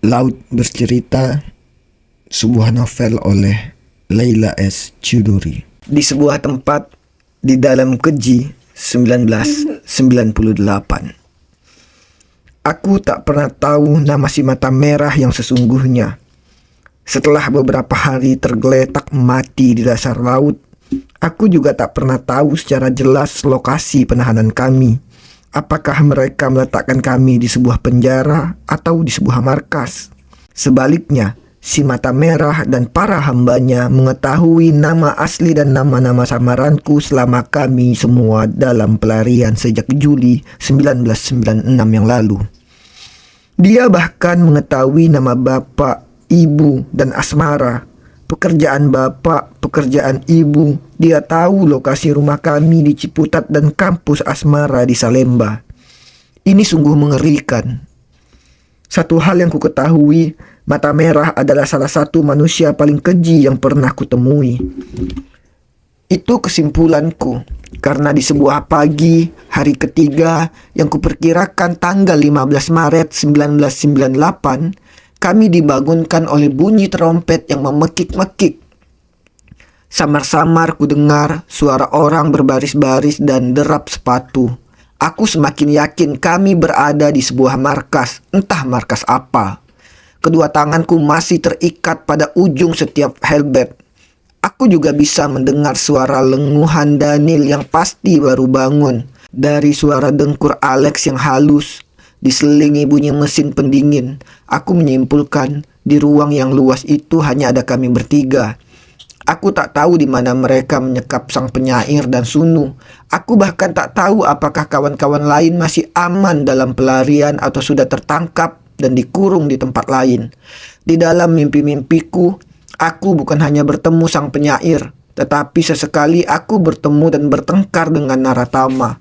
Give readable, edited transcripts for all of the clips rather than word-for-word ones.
Laut Bercerita, sebuah novel oleh Leila S. Chudori. Di sebuah tempat di dalam Keji 1998. Aku tak pernah tahu nama si mata merah yang sesungguhnya. Setelah beberapa hari tergeletak mati di dasar laut, aku juga tak pernah tahu secara jelas lokasi penahanan kami. Apakah mereka meletakkan kami di sebuah penjara atau di sebuah markas? Sebaliknya, si mata merah dan para hambanya mengetahui nama asli dan nama-nama samaranku selama kami semua dalam pelarian sejak Juli 1996 yang lalu. Dia bahkan mengetahui nama bapak, ibu, dan asmara. Pekerjaan bapak, pekerjaan ibu. Dia tahu lokasi rumah kami di Ciputat dan kampus asmara di Salemba. Ini sungguh mengerikan. Satu hal yang ku ketahui, mata merah adalah salah satu manusia paling keji yang pernah kutemui. Itu kesimpulanku, karena di sebuah pagi, hari ketiga, yang kuperkirakan tanggal 15 Maret 1998, kami dibangunkan oleh bunyi trompet yang memekik-mekik. Samar-samar ku dengar suara orang berbaris-baris dan derap sepatu. Aku semakin yakin kami berada di sebuah markas, entah markas apa. Kedua tanganku masih terikat pada ujung setiap helmet. Aku juga bisa mendengar suara lenguhan Daniel yang pasti baru bangun. Dari suara dengkur Alex yang halus, diselingi bunyi mesin pendingin, aku menyimpulkan di ruang yang luas itu hanya ada kami bertiga. Aku tak tahu di mana mereka menyekap sang penyair dan Sunu. Aku bahkan tak tahu apakah kawan-kawan lain masih aman dalam pelarian atau sudah tertangkap dan dikurung di tempat lain. Di dalam mimpi-mimpiku, aku bukan hanya bertemu sang penyair, tetapi sesekali aku bertemu dan bertengkar dengan Naratama.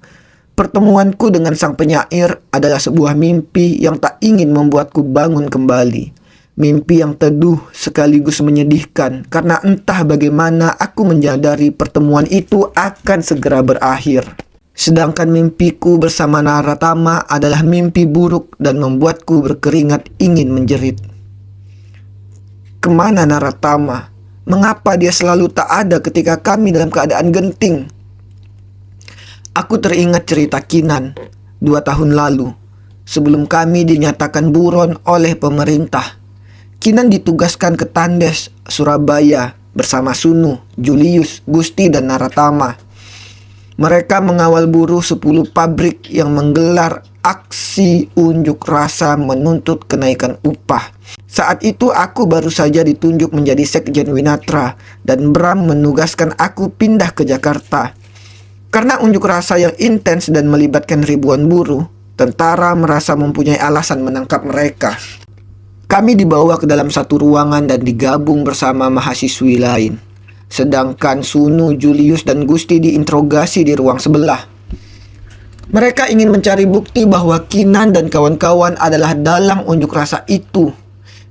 Pertemuanku dengan sang penyair adalah sebuah mimpi yang tak ingin membuatku bangun kembali. Mimpi yang teduh sekaligus menyedihkan karena entah bagaimana aku menyadari pertemuan itu akan segera berakhir. Sedangkan mimpiku bersama Naratama adalah mimpi buruk dan membuatku berkeringat ingin menjerit. Kemana Naratama? Mengapa dia selalu tak ada ketika kami dalam keadaan genting? Aku teringat cerita Kinan 2 tahun lalu, sebelum kami dinyatakan buron oleh pemerintah. Kinan ditugaskan ke Tandes, Surabaya bersama Sunu, Julius, Gusti, dan Naratama. Mereka mengawal buruh 10 pabrik yang menggelar aksi unjuk rasa menuntut kenaikan upah. Saat itu aku baru saja ditunjuk menjadi Sekjen Winatra dan Bram menugaskan aku pindah ke Jakarta. Karena unjuk rasa yang intens dan melibatkan ribuan buruh, tentara merasa mempunyai alasan menangkap mereka. Kami dibawa ke dalam satu ruangan dan digabung bersama mahasiswi lain. Sedangkan Sunu, Julius, dan Gusti diinterogasi di ruang sebelah. Mereka ingin mencari bukti bahwa Kinan dan kawan-kawan adalah dalang unjuk rasa itu.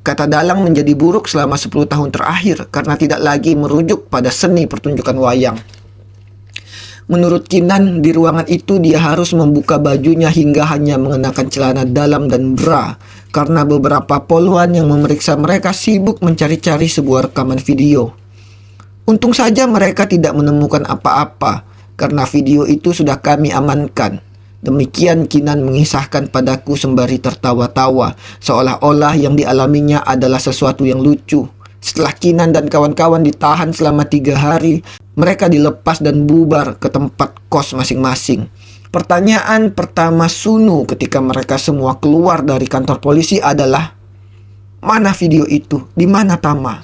Kata dalang menjadi buruk selama 10 tahun terakhir karena tidak lagi merujuk pada seni pertunjukan wayang. Menurut Kinan, di ruangan itu dia harus membuka bajunya hingga hanya mengenakan celana dalam dan bra karena beberapa poluan yang memeriksa mereka sibuk mencari-cari sebuah rekaman video. Untung saja mereka tidak menemukan apa-apa karena video itu sudah kami amankan. Demikian Kinan mengisahkan padaku sembari tertawa-tawa, seolah-olah yang dialaminya adalah sesuatu yang lucu. Setelah Kinan dan kawan-kawan ditahan selama 3 hari, mereka dilepas dan bubar ke tempat kos masing-masing. Pertanyaan pertama Sunu ketika mereka semua keluar dari kantor polisi adalah, mana video itu? Di mana Tama?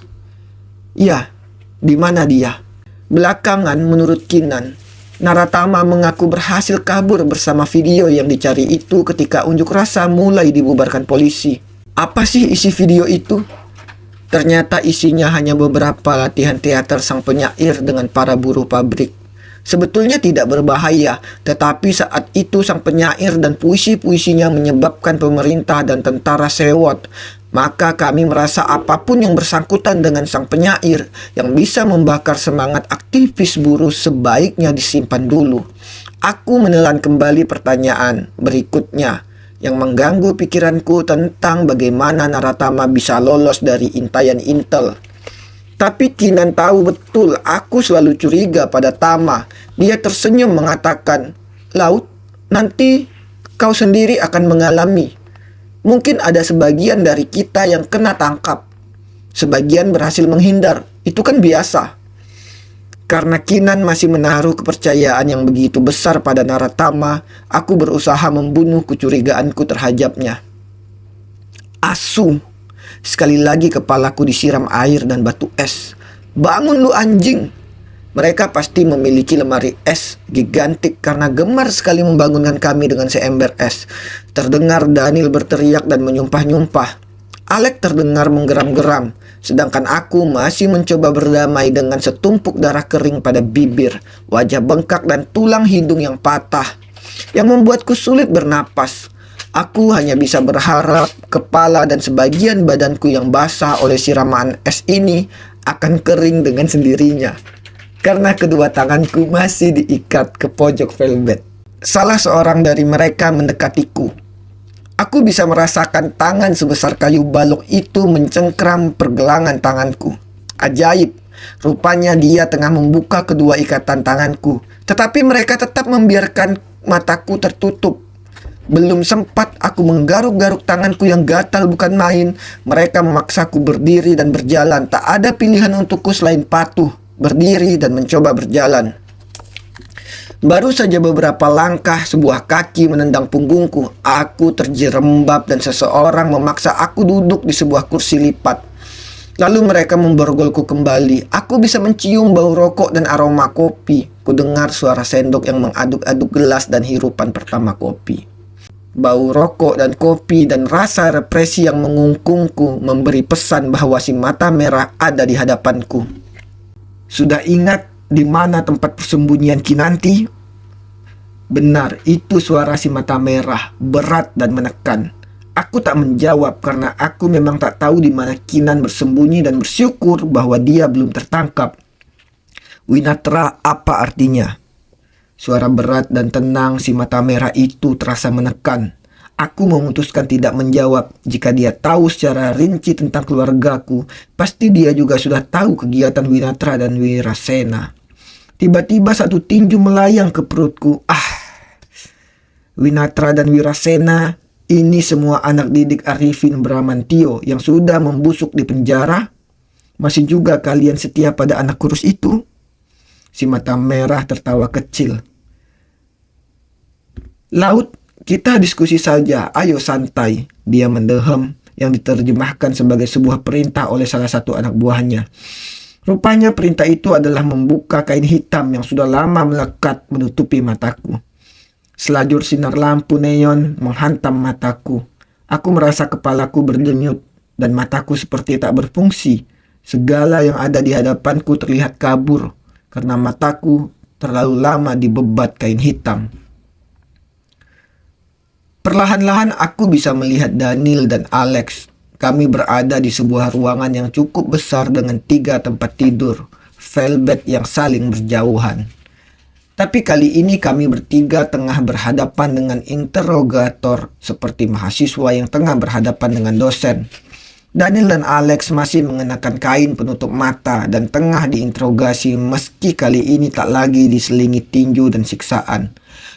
Ya, di mana dia? Belakangan menurut Kinan, Naratama mengaku berhasil kabur bersama video yang dicari itu ketika unjuk rasa mulai dibubarkan polisi. Apa sih isi video itu? Ternyata isinya hanya beberapa latihan teater sang penyair dengan para buruh pabrik. Sebetulnya tidak berbahaya, tetapi saat itu sang penyair dan puisi-puisinya menyebabkan pemerintah dan tentara sewot. Maka kami merasa apapun yang bersangkutan dengan sang penyair yang bisa membakar semangat aktivis buruh sebaiknya disimpan dulu. Aku menelan kembali pertanyaan berikutnya, yang mengganggu pikiranku tentang bagaimana Naratama bisa lolos dari intaian Intel. Tapi Kinan tahu betul aku selalu curiga pada Tama. Dia tersenyum mengatakan, "Laut, nanti kau sendiri akan mengalami. Mungkin ada sebagian dari kita yang kena tangkap. Sebagian berhasil menghindar. Itu kan biasa." Karena Kinan masih menaruh kepercayaan yang begitu besar pada Naratama, aku berusaha membunuh kecurigaanku terhadapnya. Asu! Sekali lagi kepalaku disiram air dan batu es. "Bangun lu anjing!" Mereka pasti memiliki lemari es gigantik karena gemar sekali membangunkan kami dengan seember es. Terdengar Daniel berteriak dan menyumpah-nyumpah. Alex terdengar menggeram-geram, sedangkan aku masih mencoba berdamai dengan setumpuk darah kering pada bibir, wajah bengkak dan tulang hidung yang patah, yang membuatku sulit bernapas. Aku hanya bisa berharap kepala dan sebagian badanku yang basah oleh siraman es ini akan kering dengan sendirinya, karena kedua tanganku masih diikat ke pojok velvet. Salah seorang dari mereka mendekatiku. Aku bisa merasakan tangan sebesar kayu balok itu mencengkram pergelangan tanganku. Ajaib, rupanya dia tengah membuka kedua ikatan tanganku, tetapi mereka tetap membiarkan mataku tertutup. Belum sempat aku menggaruk-garuk tanganku yang gatal bukan main, mereka memaksaku berdiri dan berjalan. Tak ada pilihan untukku selain patuh, berdiri dan mencoba berjalan. Baru saja beberapa langkah, sebuah kaki menendang punggungku. Aku terjerembab dan seseorang memaksa aku duduk di sebuah kursi lipat. Lalu mereka memborgolku kembali. Aku bisa mencium bau rokok dan aroma kopi. Kudengar suara sendok yang mengaduk-aduk gelas dan hirupan pertama kopi. Bau rokok dan kopi dan rasa represi yang mengungkungku memberi pesan bahwa si mata merah ada di hadapanku. "Sudah ingat di mana tempat persembunyian Kinanti?" Benar, itu suara si mata merah, berat dan menekan. Aku tak menjawab karena aku memang tak tahu di mana Kinan bersembunyi dan bersyukur bahwa dia belum tertangkap. "Winatra, apa artinya?" Suara berat dan tenang si mata merah itu terasa menekan. Aku memutuskan tidak menjawab. Jika dia tahu secara rinci tentang keluargaku, pasti dia juga sudah tahu kegiatan Winatra dan Wirasena. Tiba-tiba satu tinju melayang ke perutku. Winatra dan Wirasena, ini semua anak didik Arifin Bramantio yang sudah membusuk di penjara. Masih juga kalian setia pada anak kurus itu? Si mata merah tertawa kecil. "Laut, kita diskusi saja, ayo santai," dia mendehem, yang diterjemahkan sebagai sebuah perintah oleh salah satu anak buahnya. Rupanya perintah itu adalah membuka kain hitam yang sudah lama melekat menutupi mataku. Selajur sinar lampu neon menghantam mataku. Aku merasa kepalaku berdenyut dan mataku seperti tak berfungsi. Segala yang ada di hadapanku terlihat kabur karena mataku terlalu lama dibebat kain hitam. Perlahan-lahan aku bisa melihat Daniel dan Alex. Kami berada di sebuah ruangan yang cukup besar dengan 3 tempat tidur, velvet yang saling berjauhan. Tapi kali ini kami bertiga tengah berhadapan dengan interrogator seperti mahasiswa yang tengah berhadapan dengan dosen. Daniel dan Alex masih mengenakan kain penutup mata dan tengah diinterogasi meski kali ini tak lagi diselingi tinju dan siksaan.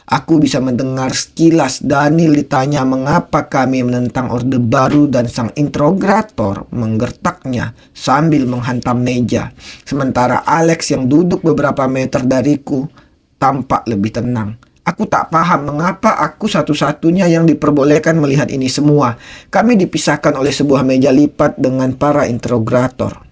Aku bisa mendengar sekilas Daniel ditanya mengapa kami menentang Orde Baru dan sang interrogator menggertaknya sambil menghantam meja. Sementara Alex yang duduk beberapa meter dariku tampak lebih tenang. Aku tak paham mengapa aku satu-satunya yang diperbolehkan melihat ini semua. Kami dipisahkan oleh sebuah meja lipat dengan para interrogator.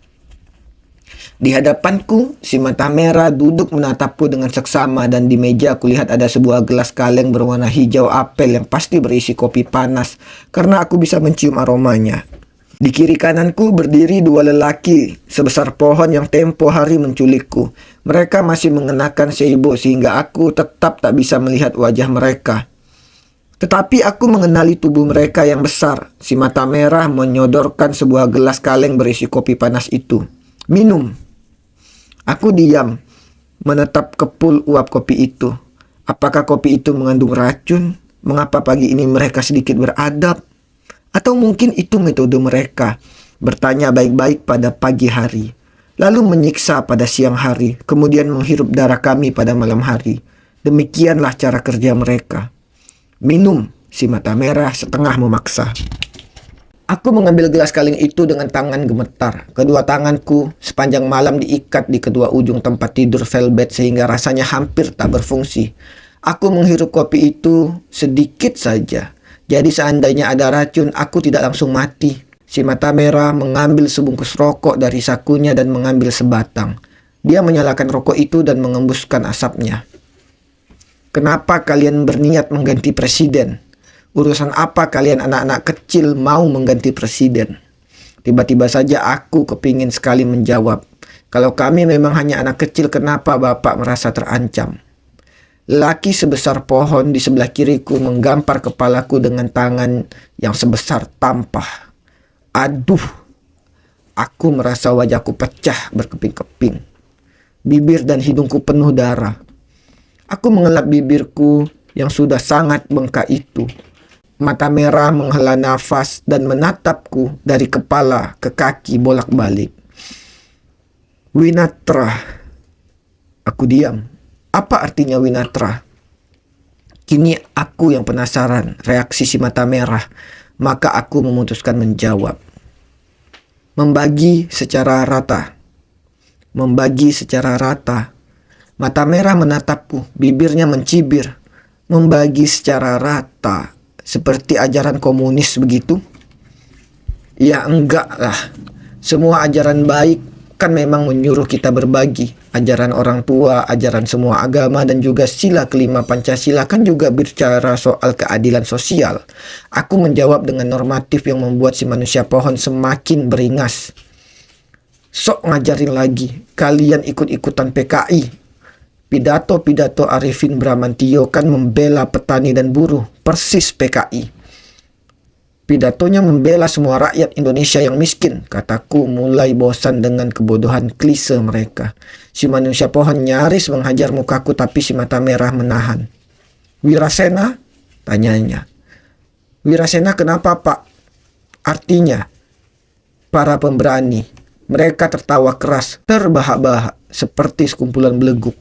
Di hadapanku, si mata merah duduk menatapku dengan seksama dan di meja aku lihat ada sebuah gelas kaleng berwarna hijau apel yang pasti berisi kopi panas karena aku bisa mencium aromanya. Di kiri kananku berdiri 2 lelaki sebesar pohon yang tempo hari menculikku. Mereka masih mengenakan seibo sehingga aku tetap tak bisa melihat wajah mereka. Tetapi aku mengenali tubuh mereka yang besar. Si mata merah menyodorkan sebuah gelas kaleng berisi kopi panas itu. "Minum." Aku diam, menatap kepul uap kopi itu. Apakah kopi itu mengandung racun? Mengapa pagi ini mereka sedikit beradab? Atau mungkin itu metode mereka, bertanya baik-baik pada pagi hari, lalu menyiksa pada siang hari, kemudian menghirup darah kami pada malam hari. Demikianlah cara kerja mereka. Minum, si mata merah setengah memaksa. Aku mengambil gelas kaleng itu dengan tangan gemetar. Kedua tanganku sepanjang malam diikat di kedua ujung tempat tidur velvet sehingga rasanya hampir tak berfungsi. Aku menghirup kopi itu sedikit saja. Jadi seandainya ada racun, aku tidak langsung mati. Si mata merah mengambil sebungkus rokok dari sakunya dan mengambil sebatang. Dia menyalakan rokok itu dan mengembuskan asapnya. Kenapa kalian berniat mengganti presiden? Urusan apa kalian anak-anak kecil mau mengganti presiden? Tiba-tiba saja aku kepingin sekali menjawab. Kalau kami memang hanya anak kecil, kenapa Bapak merasa terancam? Laki sebesar pohon di sebelah kiriku menggampar kepalaku dengan tangan yang sebesar tampah. Aduh, aku merasa wajahku pecah berkeping-keping. Bibir dan hidungku penuh darah. Aku mengelap bibirku yang sudah sangat bengkak itu. Mata merah menghela nafas dan menatapku dari kepala ke kaki bolak-balik. Winatra. Aku diam. Apa artinya Winatra? Kini aku yang penasaran reaksi si mata merah, maka aku memutuskan menjawab. Membagi secara rata. Membagi secara rata. Mata merah menatapku, bibirnya mencibir. Membagi secara rata. Seperti ajaran komunis begitu? Ya enggak lah. Semua ajaran baik kan memang menyuruh kita berbagi. Ajaran orang tua, ajaran semua agama, dan juga sila kelima Pancasila kan juga bicara soal keadilan sosial. Aku menjawab dengan normatif yang membuat si manusia pohon semakin beringas. Sok ngajarin lagi, kalian ikut-ikutan PKI. Pidato-pidato Arifin Bramantio kan membela petani dan buruh, persis PKI. Pidatonya membela semua rakyat Indonesia yang miskin. Kataku mulai bosan dengan kebodohan klise mereka. Si manusia pohon nyaris menghajar mukaku, tapi si mata merah menahan. Wirasena? Tanyanya. Wirasena kenapa, Pak? Artinya, para pemberani. Mereka tertawa keras, terbahak-bahak, seperti sekumpulan beleguk.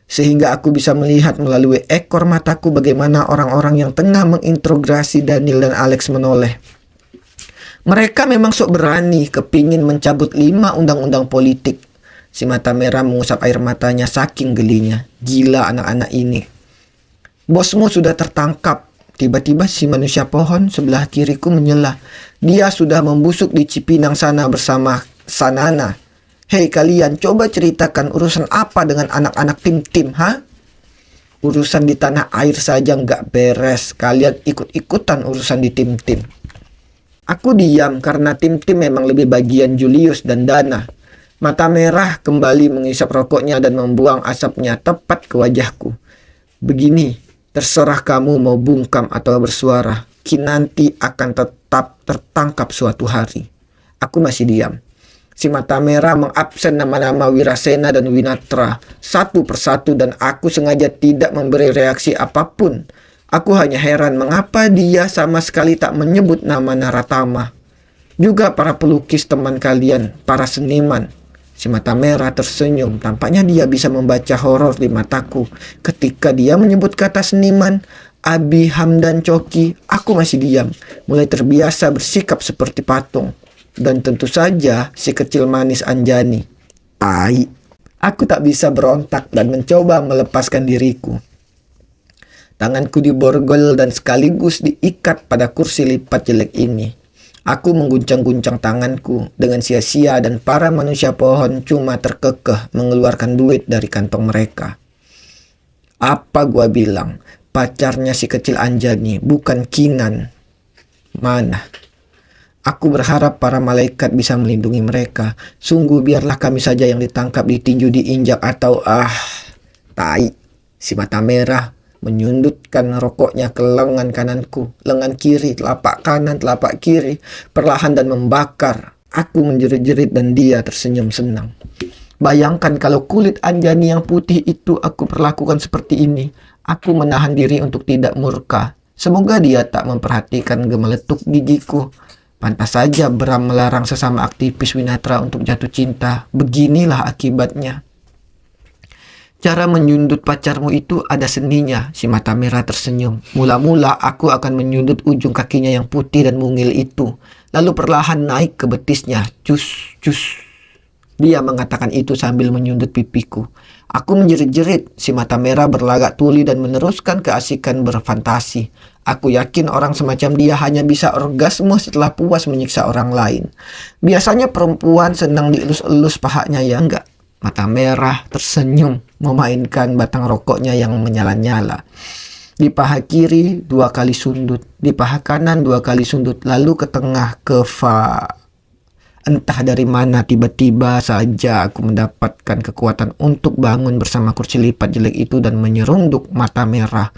Sehingga aku bisa melihat melalui ekor mataku bagaimana orang-orang yang tengah menginterogasi Daniel dan Alex menoleh. Mereka memang sok berani kepingin mencabut 5 undang-undang politik. Si mata merah mengusap air matanya saking gelinya. Gila anak-anak ini. Bosmu sudah tertangkap. Tiba-tiba si manusia pohon sebelah kiriku menyela. Dia sudah membusuk di Cipinang sana bersama Sanana. Hei kalian, coba ceritakan urusan apa dengan anak-anak tim-tim, ha? Urusan di tanah air saja nggak beres. Kalian ikut-ikutan urusan di tim-tim. Aku diam karena tim-tim memang lebih bagian Julius dan Dana. Mata merah kembali mengisap rokoknya dan membuang asapnya tepat ke wajahku. Begini, terserah kamu mau bungkam atau bersuara. Kinanti akan tetap tertangkap suatu hari. Aku masih diam. Si mata merah mengabsen nama-nama Wirasena dan Winatra satu persatu dan aku sengaja tidak memberi reaksi apapun. Aku hanya heran mengapa dia sama sekali tak menyebut nama Naratama. Juga para pelukis teman kalian, para seniman. Si mata merah tersenyum. Tampaknya dia bisa membaca horor di mataku. Ketika dia menyebut kata seniman, Abi Hamdan Coki, aku masih diam. Mulai terbiasa bersikap seperti patung. Dan tentu saja si kecil manis Anjani. Tai. Aku tak bisa berontak dan mencoba melepaskan diriku. Tanganku diborgol dan sekaligus diikat pada kursi lipat jelek ini. Aku mengguncang-guncang tanganku dengan sia-sia dan para manusia pohon cuma terkekeh mengeluarkan duit dari kantong mereka. Apa gua bilang? Pacarnya si kecil Anjani, bukan Kinan. Mana? Aku berharap para malaikat bisa melindungi mereka. Sungguh biarlah kami saja yang ditangkap, ditinju, diinjak atau tai. Si mata merah menyundutkan rokoknya ke lengan kananku, lengan kiri, telapak kanan, telapak kiri, perlahan dan membakar. Aku menjerit-jerit dan dia tersenyum senang. Bayangkan kalau kulit Anjani yang putih itu aku perlakukan seperti ini. Aku menahan diri untuk tidak murka. Semoga dia tak memperhatikan gemeletuk gigiku. Pantas saja Bram melarang sesama aktivis Winatra untuk jatuh cinta. Beginilah akibatnya. Cara menyundut pacarmu itu ada seninya, si mata merah tersenyum. Mula-mula aku akan menyundut ujung kakinya yang putih dan mungil itu. Lalu perlahan naik ke betisnya. Cus, cus. Dia mengatakan itu sambil menyundut pipiku. Aku menjerit-jerit, si mata merah berlagak tuli dan meneruskan keasikan berfantasi. Aku yakin orang semacam dia hanya bisa orgasme setelah puas menyiksa orang lain. Biasanya perempuan senang dielus-elus pahanya, ya enggak? Mata merah tersenyum memainkan batang rokoknya yang menyala-nyala. Di paha kiri 2 kali sundut, di paha kanan 2 kali sundut, lalu ke tengah ke fa. Entah dari mana tiba-tiba saja aku mendapatkan kekuatan untuk bangun bersama kursi lipat jelek itu dan menyerunduk mata merah.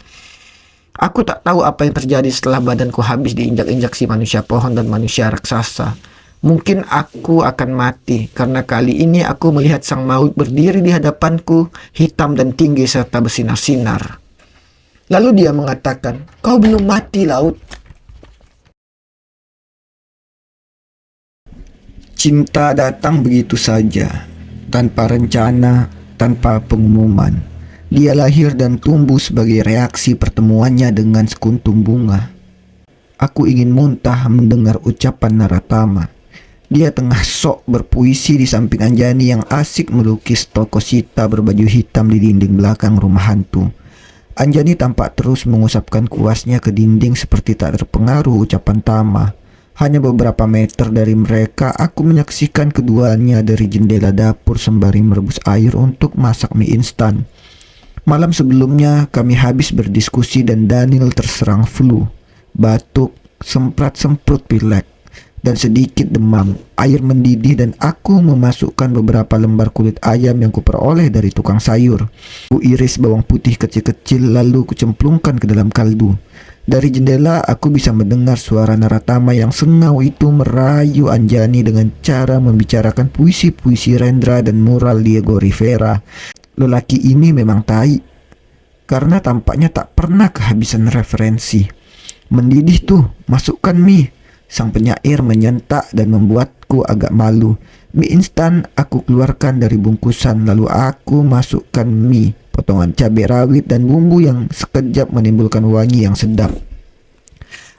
Aku tak tahu apa yang terjadi setelah badanku habis diinjak-injak si manusia pohon dan manusia raksasa. Mungkin aku akan mati, karena kali ini aku melihat sang maut berdiri di hadapanku, hitam dan tinggi serta bersinar-sinar. Lalu dia mengatakan, "Kau belum mati, Laut." Cinta datang begitu saja, tanpa rencana, tanpa pengumuman. Dia lahir dan tumbuh sebagai reaksi pertemuannya dengan sekuntum bunga. Aku ingin muntah mendengar ucapan Naratama. Dia tengah sok berpuisi di samping Anjani yang asik melukis toko Sita berbaju hitam di dinding belakang rumah hantu. Anjani tampak terus mengusapkan kuasnya ke dinding seperti tak terpengaruh ucapan Tama. Hanya beberapa meter dari mereka, aku menyaksikan keduanya dari jendela dapur sembari merebus air untuk masak mie instan. Malam sebelumnya, kami habis berdiskusi dan Daniel terserang flu, batuk, semprot-semprot pilek, dan sedikit demam. Air mendidih dan aku memasukkan beberapa lembar kulit ayam yang kuperoleh dari tukang sayur. Ku iris bawang putih kecil-kecil lalu kucemplungkan ke dalam kaldu. Dari jendela aku bisa mendengar suara Naratama yang sengau itu merayu Anjani dengan cara membicarakan puisi-puisi Rendra dan mural Diego Rivera. Lelaki ini memang tai, karena tampaknya tak pernah kehabisan referensi. Mendidih tuh, masukkan mie. Sang penyair menyentak dan membuatku agak malu. Mie instan aku keluarkan dari bungkusan, lalu aku masukkan mie, potongan cabai rawit dan bumbu yang sekejap menimbulkan wangi yang sedap.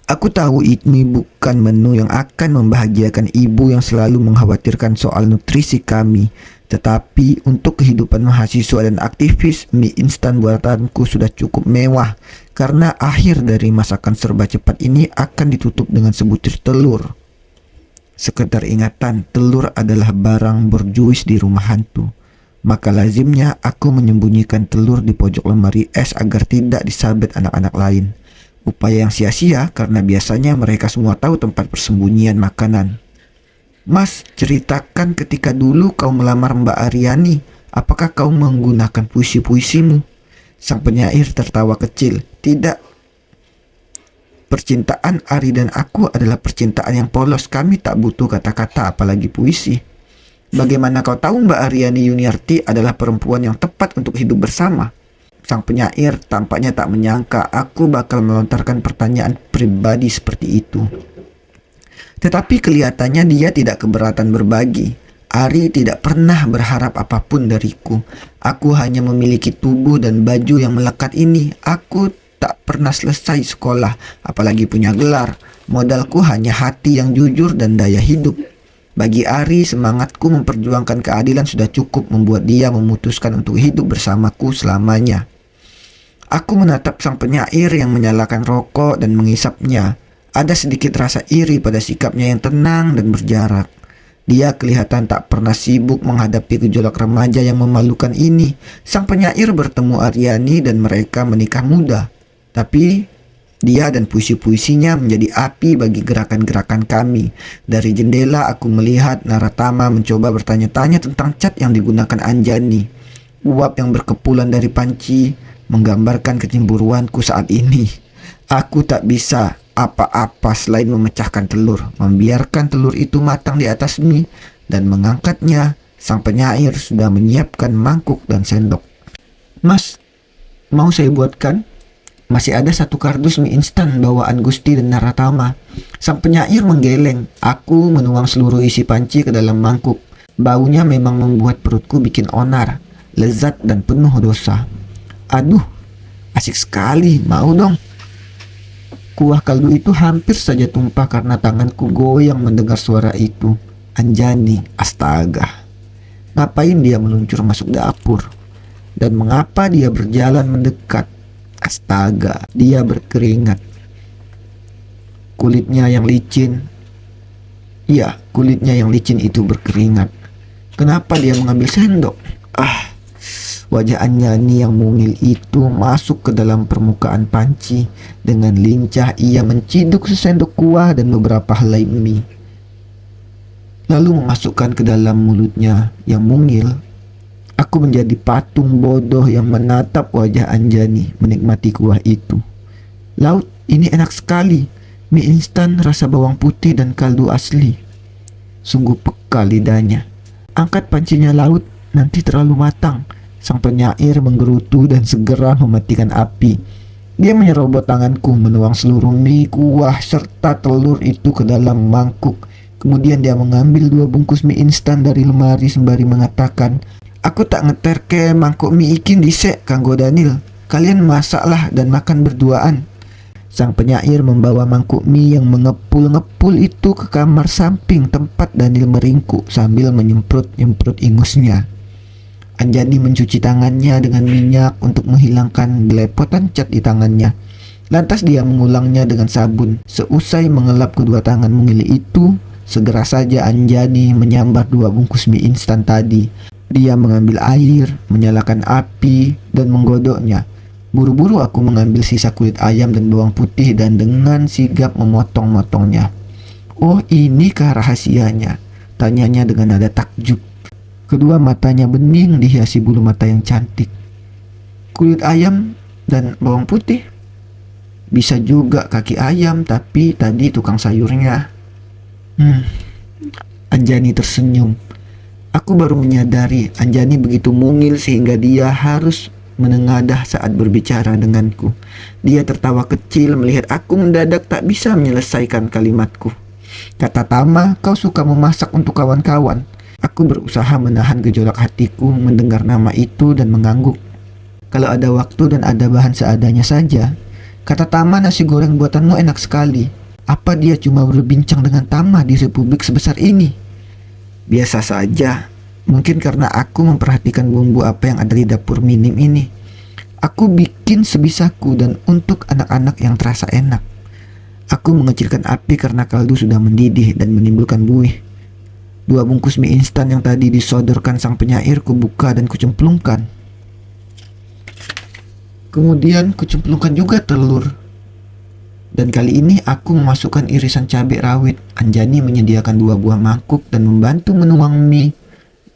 Aku tahu ini bukan menu yang akan membahagiakan ibu yang selalu mengkhawatirkan soal nutrisi kami. Tetapi untuk kehidupan mahasiswa dan aktivis, mie instan buatanku sudah cukup mewah. Karena akhir dari masakan serba cepat ini akan ditutup dengan sebutir telur. Sekedar ingatan, telur adalah barang berjuis di rumah hantu. Maka lazimnya aku menyembunyikan telur di pojok lemari es agar tidak disabet anak-anak lain. Upaya yang sia-sia karena biasanya mereka semua tahu tempat persembunyian makanan. "Mas, ceritakan ketika dulu kau melamar Mbak Aryani. Apakah kau menggunakan puisi-puisimu?" Sang penyair tertawa kecil. "Tidak. Percintaan Ari dan aku adalah percintaan yang polos. Kami tak butuh kata-kata apalagi puisi." "Bagaimana kau tahu Mbak Aryani Yuniarti adalah perempuan yang tepat untuk hidup bersama?" Sang penyair tampaknya tak menyangka aku bakal melontarkan pertanyaan pribadi seperti itu. Tetapi kelihatannya dia tidak keberatan berbagi. Ari tidak pernah berharap apapun dariku. Aku hanya memiliki tubuh dan baju yang melekat ini. Aku tak pernah selesai sekolah, apalagi punya gelar. Modalku hanya hati yang jujur dan daya hidup. Bagi Ari, semangatku memperjuangkan keadilan sudah cukup membuat dia memutuskan untuk hidup bersamaku selamanya. Aku menatap sang penyair yang menyalakan rokok dan menghisapnya. Ada sedikit rasa iri pada sikapnya yang tenang dan berjarak. Dia kelihatan tak pernah sibuk menghadapi gejolak remaja yang memalukan ini. Sang penyair bertemu Aryani dan mereka menikah muda. Tapi dia dan puisi-puisinya menjadi api bagi gerakan-gerakan kami. Dari jendela aku melihat Naratama mencoba bertanya-tanya tentang cat yang digunakan Anjani. Uap yang berkepulan dari panci menggambarkan kecemburuanku saat ini. Aku tak bisa apa-apa selain memecahkan telur, membiarkan telur itu matang di atas mie, dan mengangkatnya. Sang penyair sudah menyiapkan mangkuk dan sendok. "Mas, mau saya buatkan?" Masih ada satu kardus mie instan bawaan Gusti dan Naratama. Sang penyair menggeleng. Aku menuang seluruh isi panci ke dalam mangkuk. Baunya memang membuat perutku bikin onar, lezat dan penuh dosa. Aduh, asik sekali, mau dong. Kuah kaldu itu hampir saja tumpah karena tanganku goyang mendengar suara itu. Anjani, astaga. Ngapain dia meluncur masuk dapur? Dan mengapa dia berjalan mendekat? Astaga, dia berkeringat. Kulitnya yang licin. Iya, kulitnya yang licin itu berkeringat. Kenapa dia mengambil sendok? Wajah Anjani yang mungil itu masuk ke dalam permukaan panci. Dengan lincah ia menciduk sesendok kuah dan beberapa helai mie. Lalu memasukkan ke dalam mulutnya yang mungil. Aku menjadi patung bodoh yang menatap wajah Anjani menikmati kuah itu. Laut, ini enak sekali. Mie instan rasa bawang putih dan kaldu asli. Sungguh peka lidahnya. Angkat pancinya Laut, nanti terlalu matang. Sang penyair menggerutu dan segera mematikan api. Dia menyerobot tanganku menuang seluruh mie, kuah, serta telur itu ke dalam mangkuk. Kemudian dia mengambil 2 bungkus mie instan dari lemari sembari mengatakan, "Aku tak ngeterke mangkuk mie ikin disek, Kanggo Daniel. Kalian masaklah dan makan berduaan." Sang penyair membawa mangkuk mie yang mengepul-ngepul itu ke kamar samping tempat Daniel meringkuk sambil menyemprot-nyemprot ingusnya. Anjani mencuci tangannya dengan minyak untuk menghilangkan belepotan cat di tangannya. Lantas dia mengulangnya dengan sabun. Seusai mengelap kedua tangan mungil itu, segera saja Anjani menyambar 2 bungkus mie instan tadi. Dia mengambil air, menyalakan api, dan menggodoknya. Buru-buru aku mengambil sisa kulit ayam dan bawang putih dan dengan sigap memotong-motongnya. "Oh, inikah rahasianya?" tanyanya dengan nada takjub. Kedua matanya bening dihiasi bulu mata yang cantik. "Kulit ayam dan bawang putih? Bisa juga kaki ayam, tapi tadi tukang sayurnya." Anjani tersenyum. Aku baru menyadari Anjani begitu mungil sehingga dia harus menengadah saat berbicara denganku. Dia tertawa kecil melihat aku mendadak tak bisa menyelesaikan kalimatku. "Kata Tama, kau suka memasak untuk kawan-kawan." Aku berusaha menahan gejolak hatiku mendengar nama itu dan mengangguk. Kalau ada waktu dan ada bahan seadanya saja. Kata Tama, "Nasi goreng buatanmu enak sekali." Apa dia cuma berbincang dengan Tama di republik sebesar ini? Biasa saja. Mungkin karena aku memperhatikan bumbu apa yang ada di dapur minim ini. Aku bikin sebisaku dan untuk anak-anak yang terasa enak. Aku mengecilkan api karena kaldu sudah mendidih dan menimbulkan buih. 2 bungkus mie instan yang tadi disodorkan sang penyair kubuka dan kucemplungkan. Kemudian kucemplungkan juga telur. Dan kali ini aku memasukkan irisan cabai rawit. Anjani menyediakan 2 buah mangkuk dan membantu menuang mie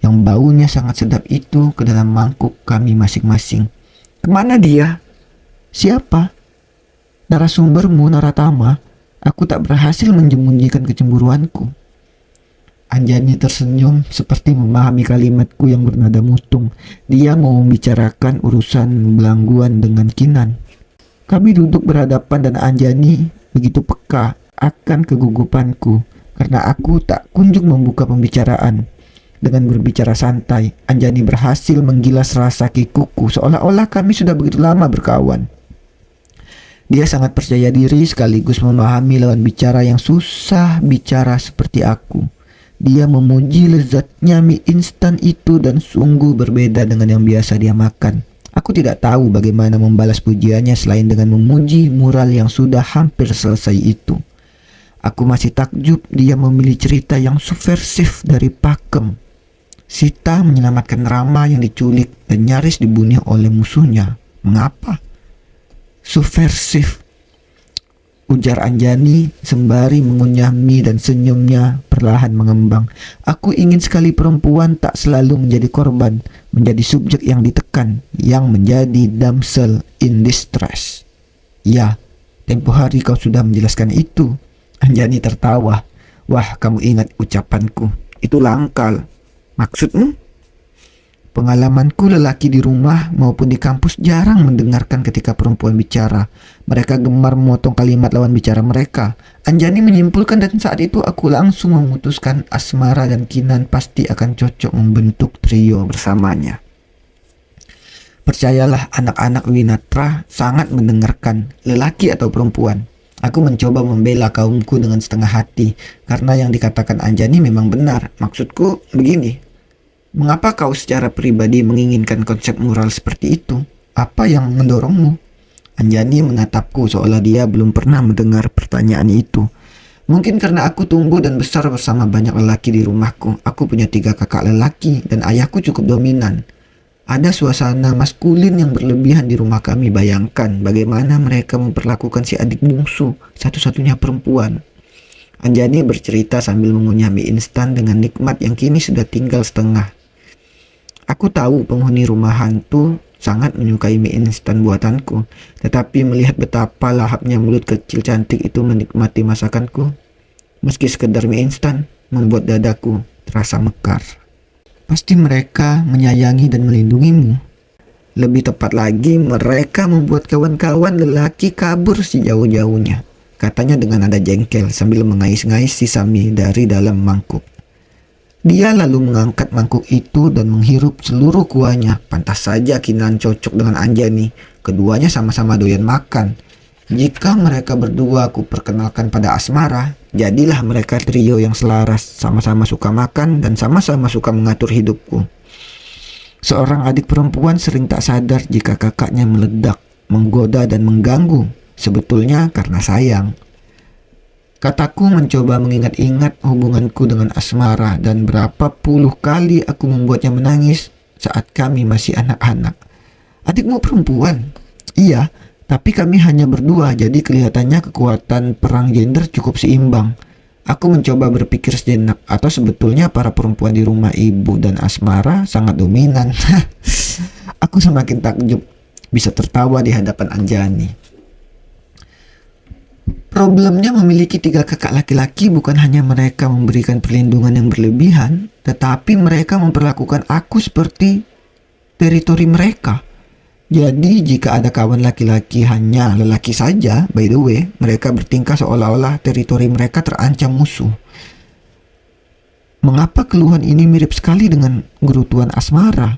yang baunya sangat sedap itu ke dalam mangkuk kami masing-masing. "Kemana dia?" "Siapa?" "Narasumbermu, Naratama." Aku tak berhasil menjemunyikan kecemburuanku. Anjani tersenyum seperti memahami kalimatku yang bernada mutung. Dia mau membicarakan urusan belangguan dengan Kinan. Kami duduk berhadapan dan Anjani begitu peka akan kegugupanku karena aku tak kunjung membuka pembicaraan. Dengan berbicara santai, Anjani berhasil menggilas rasa kikuku seolah-olah kami sudah begitu lama berkawan. Dia sangat percaya diri sekaligus memahami lawan bicara yang susah bicara seperti aku. Dia memuji lezatnya mie instan itu dan sungguh berbeda dengan yang biasa dia makan. Aku tidak tahu bagaimana membalas pujiannya selain dengan memuji mural yang sudah hampir selesai itu. Aku masih takjub dia memilih cerita yang subversif dari Pakem. Sita menyelamatkan Rama yang diculik dan nyaris dibunuh oleh musuhnya. Mengapa? Subversif, ujar Anjani sembari mengunyah mie dan senyumnya perlahan mengembang. Aku ingin sekali perempuan tak selalu menjadi korban, menjadi subjek yang ditekan, yang menjadi damsel in distress. Ya, tempo hari kau sudah menjelaskan itu. Anjani tertawa. Wah, kamu ingat ucapanku. Itu langkal. Maksudmu? Pengalamanku lelaki di rumah maupun di kampus jarang mendengarkan ketika perempuan bicara. Mereka gemar memotong kalimat lawan bicara mereka. Anjani menyimpulkan dan saat itu aku langsung memutuskan Asmara dan Kinan pasti akan cocok membentuk trio bersamanya. Percayalah, anak-anak Winatra sangat mendengarkan, lelaki atau perempuan. Aku mencoba membela kaumku dengan setengah hati, karena yang dikatakan Anjani memang benar. Maksudku begini, mengapa kau secara pribadi menginginkan konsep moral seperti itu? Apa yang mendorongmu? Anjani menatapku seolah dia belum pernah mendengar pertanyaan itu. Mungkin karena aku tumbuh dan besar bersama banyak lelaki di rumahku. Aku punya 3 kakak lelaki dan ayahku cukup dominan. Ada suasana maskulin yang berlebihan di rumah kami. Bayangkan bagaimana mereka memperlakukan si adik bungsu, satu-satunya perempuan. Anjani bercerita sambil mengunyah mie instan dengan nikmat yang kini sudah tinggal setengah. Aku tahu penghuni rumah hantu sangat menyukai mie instan buatanku, tetapi melihat betapa lahapnya mulut kecil cantik itu menikmati masakanku, meski sekedar mie instan membuat dadaku terasa mekar. Pasti mereka menyayangi dan melindungimu. Lebih tepat lagi, mereka membuat kawan-kawan lelaki kabur sejauh-jauhnya, katanya dengan nada jengkel sambil mengais-ngais sisa mie dari dalam mangkuk. Dia lalu mengangkat mangkuk itu dan menghirup seluruh kuahnya. Pantas saja Kinan cocok dengan Anjani. Keduanya sama-sama doyan makan. Jika mereka berdua aku perkenalkan pada Asmara, jadilah mereka trio yang selaras, sama-sama suka makan dan sama-sama suka mengatur hidupku. Seorang adik perempuan sering tak sadar jika kakaknya meledak, menggoda dan mengganggu, sebetulnya karena sayang. Kataku mencoba mengingat-ingat hubunganku dengan Asmara dan berapa puluh kali aku membuatnya menangis saat kami masih anak-anak. Adikmu perempuan? Iya, tapi kami hanya berdua, jadi kelihatannya kekuatan perang gender cukup seimbang. Aku mencoba berpikir sejenak, atau sebetulnya para perempuan di rumah ibu dan Asmara sangat dominan. Aku semakin takjub bisa tertawa di hadapan Anjani. Problemnya memiliki 3 kakak laki-laki bukan hanya mereka memberikan perlindungan yang berlebihan, tetapi mereka memperlakukan aku seperti teritori mereka. Jadi jika ada kawan laki-laki hanya lelaki saja, by the way, mereka bertingkah seolah-olah teritori mereka terancam musuh. Mengapa keluhan ini mirip sekali dengan gerutuan Asmara?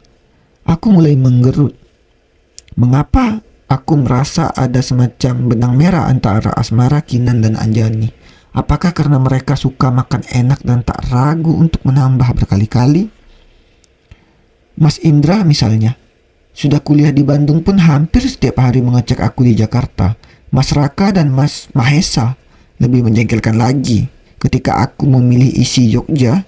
Aku mulai menggerut. Mengapa aku merasa ada semacam benang merah antara Asmara, Kinan, dan Anjani? Apakah karena mereka suka makan enak dan tak ragu untuk menambah berkali-kali? Mas Indra misalnya, sudah kuliah di Bandung pun hampir setiap hari mengecek aku di Jakarta. Mas Raka dan Mas Mahesa lebih menjengkelkan lagi. Ketika aku memilih isi Jogja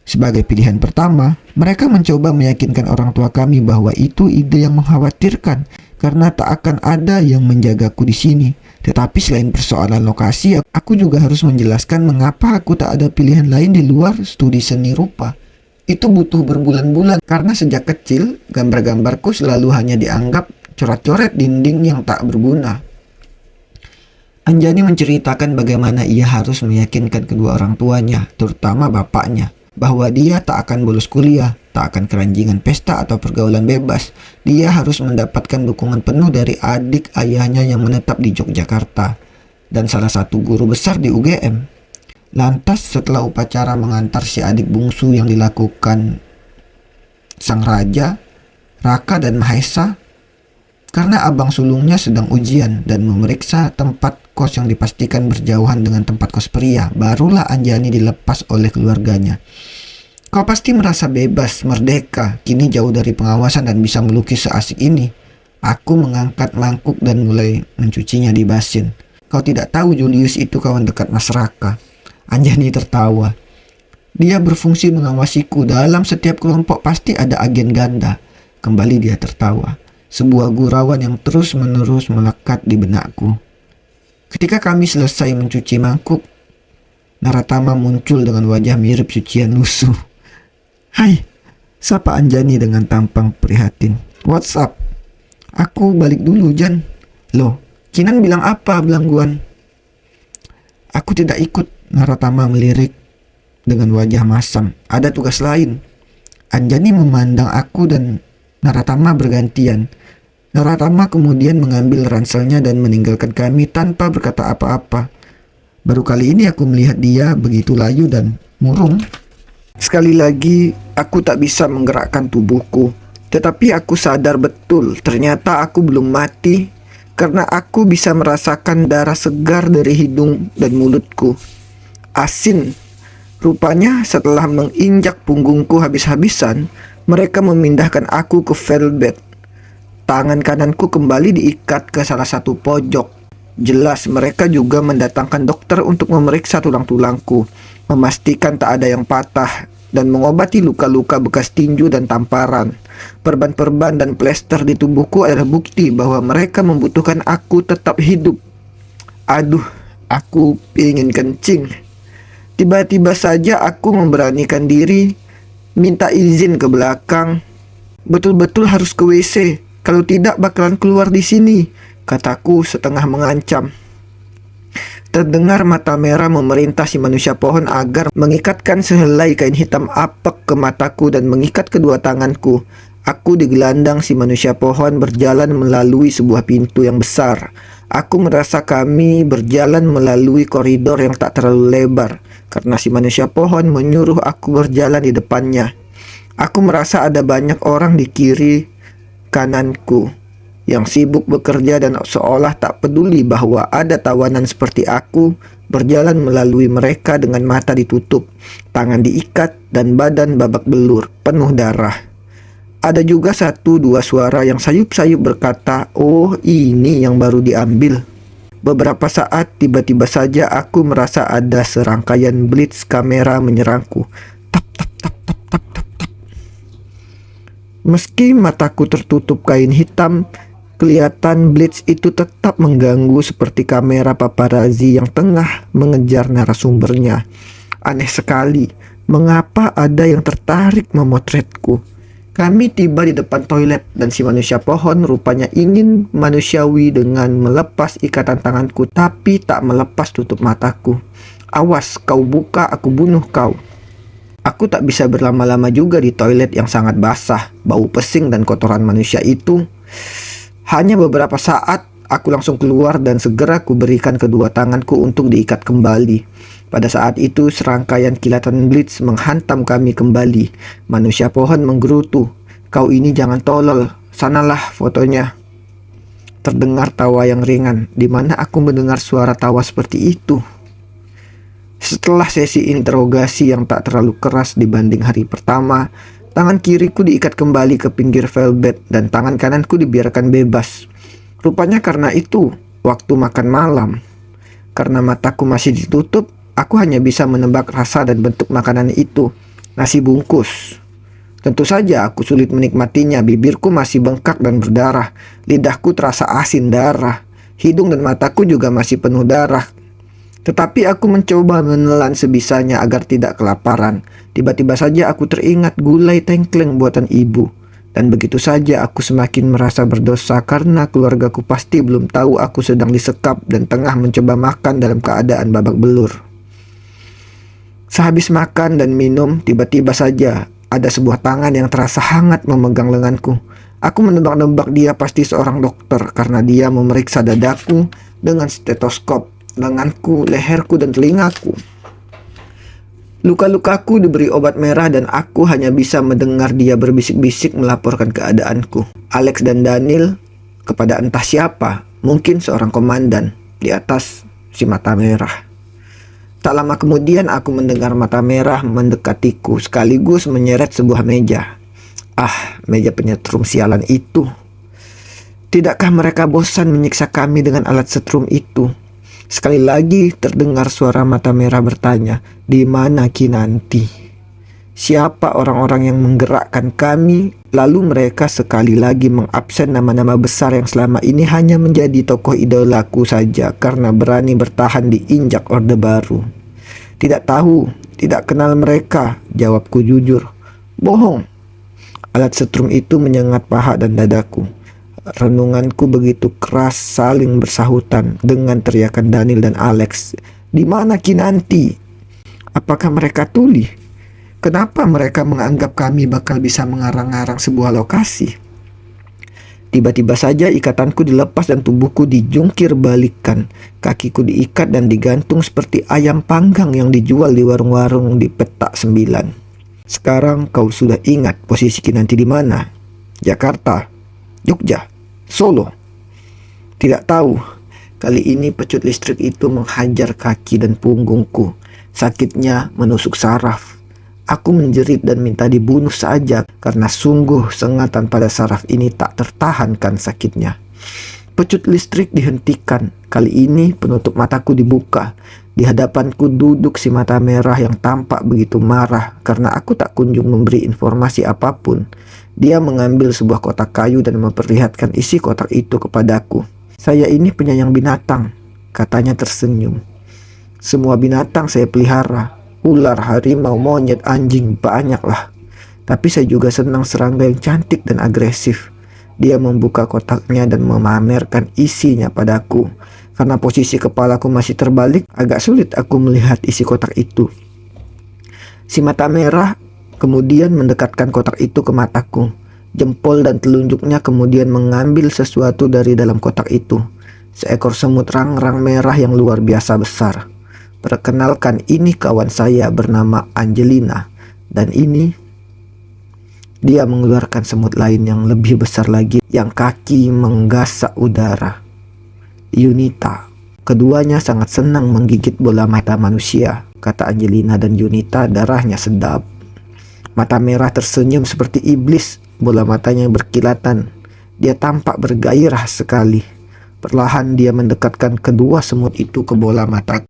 sebagai pilihan pertama, mereka mencoba meyakinkan orang tua kami bahwa itu ide yang mengkhawatirkan karena tak akan ada yang menjagaku di sini. Tetapi selain persoalan lokasi, aku juga harus menjelaskan mengapa aku tak ada pilihan lain di luar studi seni rupa. Itu butuh berbulan-bulan karena sejak kecil gambar-gambarku selalu hanya dianggap coret-coret dinding yang tak berguna. Anjani menceritakan bagaimana ia harus meyakinkan kedua orang tuanya, terutama bapaknya, bahwa dia tak akan bolos kuliah, tak akan keranjingan pesta atau pergaulan bebas. Dia harus mendapatkan dukungan penuh dari adik ayahnya yang menetap di Yogyakarta dan salah satu guru besar di UGM. Lantas setelah upacara mengantar si adik bungsu yang dilakukan sang raja, Raka dan Mahesa, karena abang sulungnya sedang ujian dan memeriksa tempat kos yang dipastikan berjauhan dengan tempat kos pria, barulah Anjani dilepas oleh keluarganya. Kau pasti merasa bebas, merdeka, kini jauh dari pengawasan dan bisa melukis seasik ini. Aku mengangkat mangkuk dan mulai mencucinya di basin. Kau tidak tahu Julius itu kawan dekat Mas Raka. Anjani tertawa. Dia berfungsi mengawasiku. Dalam setiap kelompok pasti ada agen ganda. Kembali dia tertawa. Sebuah gurauan yang terus-menerus melekat di benakku. Ketika kami selesai mencuci mangkuk, Naratama muncul dengan wajah mirip cucian lusuh. Hai, sapa Anjani dengan tampang prihatin. What's up? Aku balik dulu, Jan. Loh, Kinan bilang apa belangguan? Aku tidak ikut. Naratama melirik dengan wajah masam. Ada tugas lain. Anjani memandang aku dan Naratama bergantian. Naratama kemudian mengambil ranselnya dan meninggalkan kami tanpa berkata apa-apa. Baru kali ini aku melihat dia begitu layu dan murung. Sekali lagi, aku tak bisa menggerakkan tubuhku. Tetapi aku sadar betul ternyata aku belum mati karena aku bisa merasakan darah segar dari hidung dan mulutku. Asin. Rupanya setelah menginjak punggungku habis-habisan, mereka memindahkan aku ke velvet. Tangan kananku kembali diikat ke salah satu pojok. Jelas mereka juga mendatangkan dokter untuk memeriksa tulang-tulangku, memastikan tak ada yang patah, dan mengobati luka-luka bekas tinju dan tamparan. Perban-perban dan plester di tubuhku adalah bukti bahwa mereka membutuhkan aku tetap hidup. Aduh, aku ingin kencing. Tiba-tiba saja aku memberanikan diri, minta izin ke belakang. Betul-betul harus ke WC, kalau tidak bakalan keluar di sini, kataku setengah mengancam. Terdengar mata merah memerintah si manusia pohon agar mengikatkan sehelai kain hitam apek ke mataku dan mengikat kedua tanganku. Aku digelandang si manusia pohon berjalan melalui sebuah pintu yang besar. Aku merasa kami berjalan melalui koridor yang tak terlalu lebar, karena si manusia pohon menyuruh aku berjalan di depannya. Aku merasa ada banyak orang di kiri kananku yang sibuk bekerja dan seolah tak peduli bahwa ada tawanan seperti aku berjalan melalui mereka dengan mata ditutup, tangan diikat, dan badan babak belur, penuh darah. Ada juga satu dua suara yang sayup-sayup berkata, "Oh, ini yang baru diambil." Beberapa saat tiba-tiba saja aku merasa ada serangkaian blitz kamera menyerangku. Tap tap tap tap tap tap tap. Meski mataku tertutup kain hitam, kelihatan blitz itu tetap mengganggu seperti kamera paparazzi yang tengah mengejar narasumbernya. Aneh sekali, mengapa ada yang tertarik memotretku? Kami tiba di depan toilet dan si manusia pohon rupanya ingin manusiawi dengan melepas ikatan tanganku tapi tak melepas tutup mataku. "Awas, kau buka, aku bunuh kau." Aku tak bisa berlama-lama juga di toilet yang sangat basah, bau pesing dan kotoran manusia itu. Hanya beberapa saat aku langsung keluar dan segera kuberikan kedua tanganku untuk diikat kembali. Pada saat itu serangkaian kilatan blitz menghantam kami kembali. Manusia pohon menggerutu, "Kau ini jangan tolol, sanalah fotonya." Terdengar tawa yang ringan, di mana aku mendengar suara tawa seperti itu. Setelah sesi interogasi yang tak terlalu keras dibanding hari pertama, tangan kiriku diikat kembali ke pinggir velvet dan tangan kananku dibiarkan bebas. Rupanya karena itu, waktu makan malam, karena mataku masih ditutup, aku hanya bisa menebak rasa dan bentuk makanan itu, nasi bungkus. Tentu saja aku sulit menikmatinya, bibirku masih bengkak dan berdarah, lidahku terasa asin darah, hidung dan mataku juga masih penuh darah. Tetapi aku mencoba menelan sebisanya agar tidak kelaparan. Tiba-tiba saja aku teringat gulai tengkleng buatan ibu. Dan begitu saja aku semakin merasa berdosa karena keluargaku pasti belum tahu aku sedang disekap dan tengah mencoba makan dalam keadaan babak belur. Sehabis makan dan minum, tiba-tiba saja ada sebuah tangan yang terasa hangat memegang lenganku. Aku menebak-nebak dia pasti seorang dokter karena dia memeriksa dadaku dengan stetoskop, lenganku, leherku, dan telingaku. Luka-lukaku diberi obat merah dan aku hanya bisa mendengar dia berbisik-bisik melaporkan keadaanku. Alex dan Daniel kepada entah siapa, mungkin seorang komandan di atas si mata merah. Tak lama kemudian aku mendengar mata merah mendekatiku sekaligus menyeret sebuah meja. Ah, meja penyetrum sialan itu. Tidakkah mereka bosan menyiksa kami dengan alat setrum itu? Sekali lagi terdengar suara mata merah bertanya, "Di mana Kinanti?" Siapa orang-orang yang menggerakkan kami? Lalu mereka sekali lagi mengabsen nama-nama besar yang selama ini hanya menjadi tokoh idolaku saja karena berani bertahan diinjak Orde Baru. "Tidak tahu, tidak kenal mereka," jawabku jujur. "Bohong." Alat setrum itu menyengat paha dan dadaku. Renunganku begitu keras saling bersahutan dengan teriakan Daniel dan Alex. "Di mana Kinanti? Apakah mereka tuli?" Kenapa mereka menganggap kami bakal bisa mengarang-arang sebuah lokasi? Tiba-tiba saja ikatanku dilepas dan tubuhku dijungkir balikan. Kakiku diikat dan digantung seperti ayam panggang yang dijual di warung-warung di petak 9. Sekarang kau sudah ingat posisi Kinanti di mana? Jakarta, Jogja, Solo. Tidak tahu. Kali ini pecut listrik itu menghajar kaki dan punggungku. Sakitnya menusuk saraf. Aku menjerit dan minta dibunuh saja karena sungguh sengatan pada saraf ini tak tertahankan sakitnya. Pecut listrik dihentikan. Kali ini penutup mataku dibuka. Di hadapanku duduk si mata merah yang tampak begitu marah karena aku tak kunjung memberi informasi apapun. Dia mengambil sebuah kotak kayu dan memperlihatkan isi kotak itu kepadaku. Saya ini penyayang binatang, katanya tersenyum. Semua binatang saya pelihara. Ular, harimau, monyet, anjing, banyaklah. Tapi saya juga senang serangga yang cantik dan agresif. Dia membuka kotaknya dan memamerkan isinya padaku. Karena posisi kepalaku masih terbalik, agak sulit aku melihat isi kotak itu. Si mata merah kemudian mendekatkan kotak itu ke mataku. Jempol dan telunjuknya kemudian mengambil sesuatu dari dalam kotak itu. Seekor semut rangrang merah yang luar biasa besar. Perkenalkan, ini kawan saya bernama Angelina. Dan ini, dia mengeluarkan semut lain yang lebih besar lagi, yang kaki menggasak udara. Yunita. Keduanya sangat senang menggigit bola mata manusia, kata Angelina, dan Yunita darahnya sedap. Mata merah tersenyum seperti iblis, bola matanya berkilatan. Dia tampak bergairah sekali. Perlahan dia mendekatkan kedua semut itu ke bola mata.